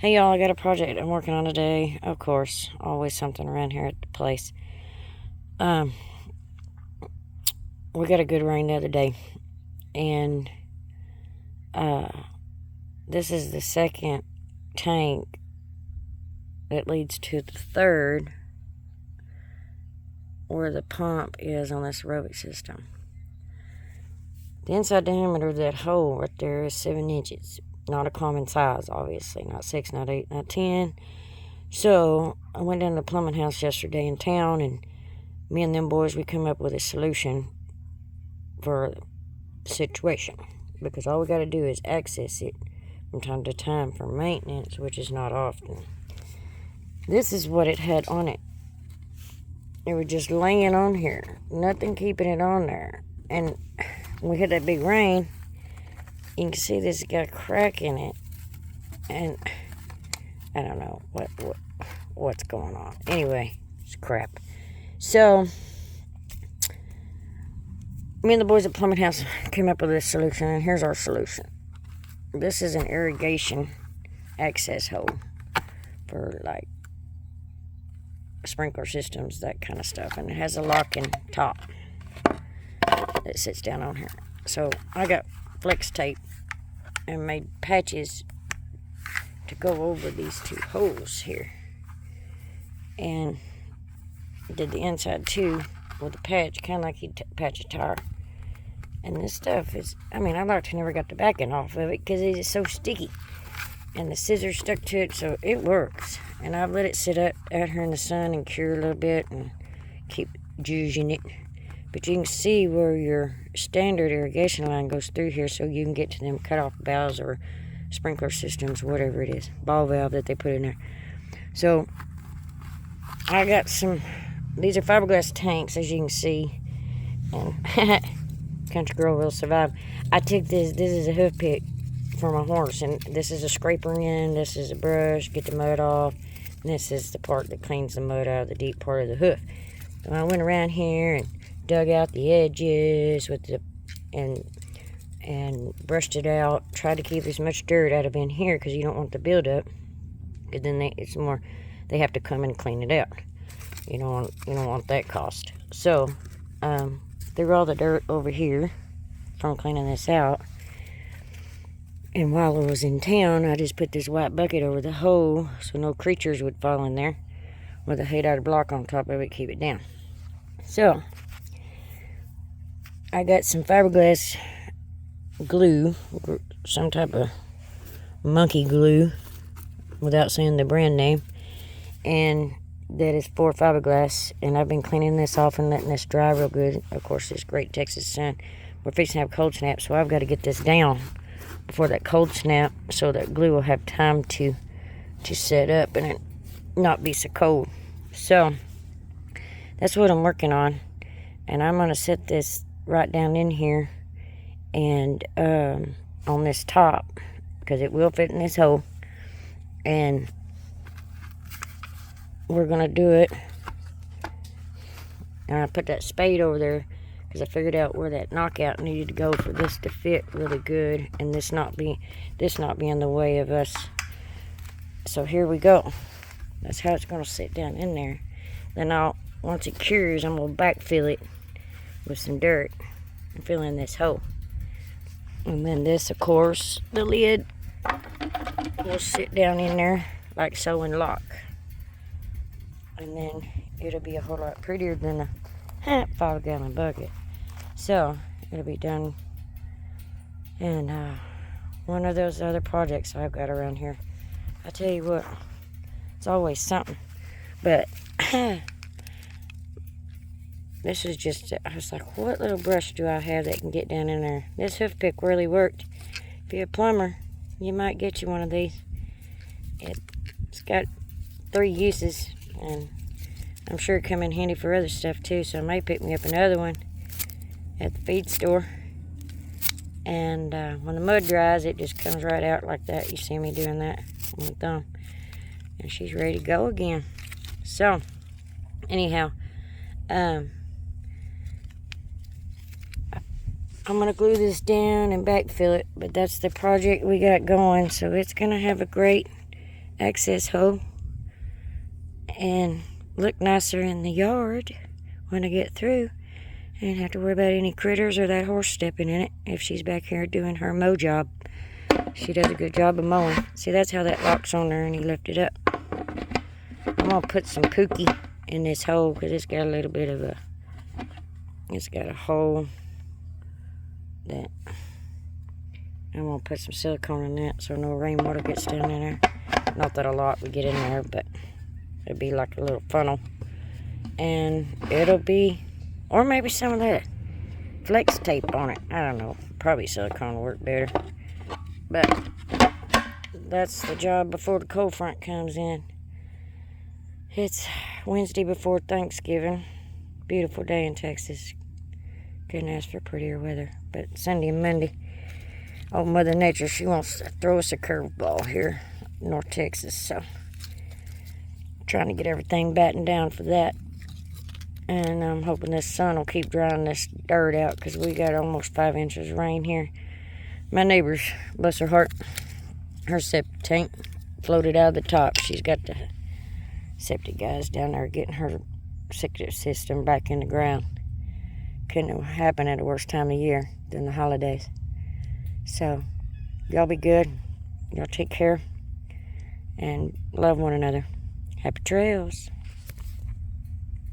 Hey y'all, I got a project I'm working on today. Of course, always something around here at the place. We got a good rain the other day, and this is the second tank that leads to the third where the pump is on this aerobic system. The inside diameter of that hole right there is 7 inches. Not a common size, obviously. Not 6, not 8, not 10. So, I went down to the plumbing house yesterday in town, and me and them boys, we come up with a solution for the situation. Because all we got to do is access it from time to time for maintenance, which is not often. This is what it had on it. It was just laying on here. Nothing keeping it on there. And when we had that big rain, you can see this got a crack in it. And I don't know what's going on. Anyway, it's crap. So, me and the boys at Plumbing House came up with this solution, and here's our solution. This is an irrigation access hole for, like, sprinkler systems, that kind of stuff. And it has a locking top that sits down on here. So, I got flex tape and made patches to go over these two holes here, and did the inside too with a patch, kind of like you patch a tire. And this stuff is, I like to never got the backing off of it because it is so sticky, and the scissors stuck to it, so it works. And I've let it sit out here in the sun and cure a little bit and keep judging it. But you can see where your standard irrigation line goes through here, so you can get to them cutoff valves or sprinkler systems, whatever it is, ball valve that they put in there. So I got these are fiberglass tanks, as you can see, and country girl will survive. I took this is a hoof pick for my horse, and this is a scraper in, this is a brush, get the mud off, and this is the part that cleans the mud out of the deep part of the hoof. So I went around here and dug out the edges with and brushed it out. Tried to keep as much dirt out of in here because you don't want the buildup. Because then they have to come and clean it out. You don't want that cost. So threw all the dirt over here from cleaning this out. And while I was in town, I just put this white bucket over the hole so no creatures would fall in there, with a 8-aught block on top of it, keep it down. So I got some fiberglass glue, some type of monkey glue, without saying the brand name, and that is for fiberglass. And I've been cleaning this off and letting this dry real good. Of course, this great Texas sun. We're fixing to have cold snap, so I've got to get this down before that cold snap, so that glue will have time to set up and it not be so cold. So that's what I'm working on, and I'm gonna set this right down in here and on this top, because it will fit in this hole, and we're gonna do it. And I put that spade over there because I figured out where that knockout needed to go for this to fit really good, and this not be in the way of us. So here we go. That's how it's gonna sit down in there. Then once it cures, I'm gonna backfill it with some dirt and fill in this hole. And then this, of course, the lid will sit down in there like so and lock. And then it'll be a whole lot prettier than a 5-gallon bucket. So it'll be done. And one of those other projects I've got around here, I tell you what, it's always something. But this is just, I was like, what little brush do I have that can get down in there? This hoof pick really worked. If you're a plumber, you might get you one of these. It's got 3 uses, and I'm sure it come in handy for other stuff too, so I may pick me up another one at the feed store. And when the mud dries, it just comes right out like that. You see me doing that on the thumb. And she's ready to go again. So, anyhow, I'm going to glue this down and backfill it, but that's the project we got going, so it's going to have a great access hole and look nicer in the yard when I get through. And have to worry about any critters or that horse stepping in it if she's back here doing her mow job. She does a good job of mowing. See, that's how that lock's on there and he lifted up. I'm going to put some Pookie in this hole because it's got a little bit of a... It's got a hole that... I'm going to put some silicone in that so no rainwater gets down in there. Not that a lot would get in there, but it'd be like a little funnel. And it'll be... Or maybe some of that flex tape on it. I don't know. Probably silicone will work better. But that's the job before the cold front comes in. It's Wednesday before Thanksgiving. Beautiful day in Texas. Couldn't ask for prettier weather. But Sunday and Monday, old Mother Nature, she wants to throw us a curveball here in North Texas. So trying to get everything battened down for that. And I'm hoping this sun will keep drying this dirt out because we got almost 5 inches of rain here. My neighbor's, bless her heart, her septic tank floated out of the top. She's got the septic guys down there getting her septic system back in the ground. Couldn't have happened at the worst time of year than the holidays. So, y'all be good. Y'all take care and love one another. Happy trails.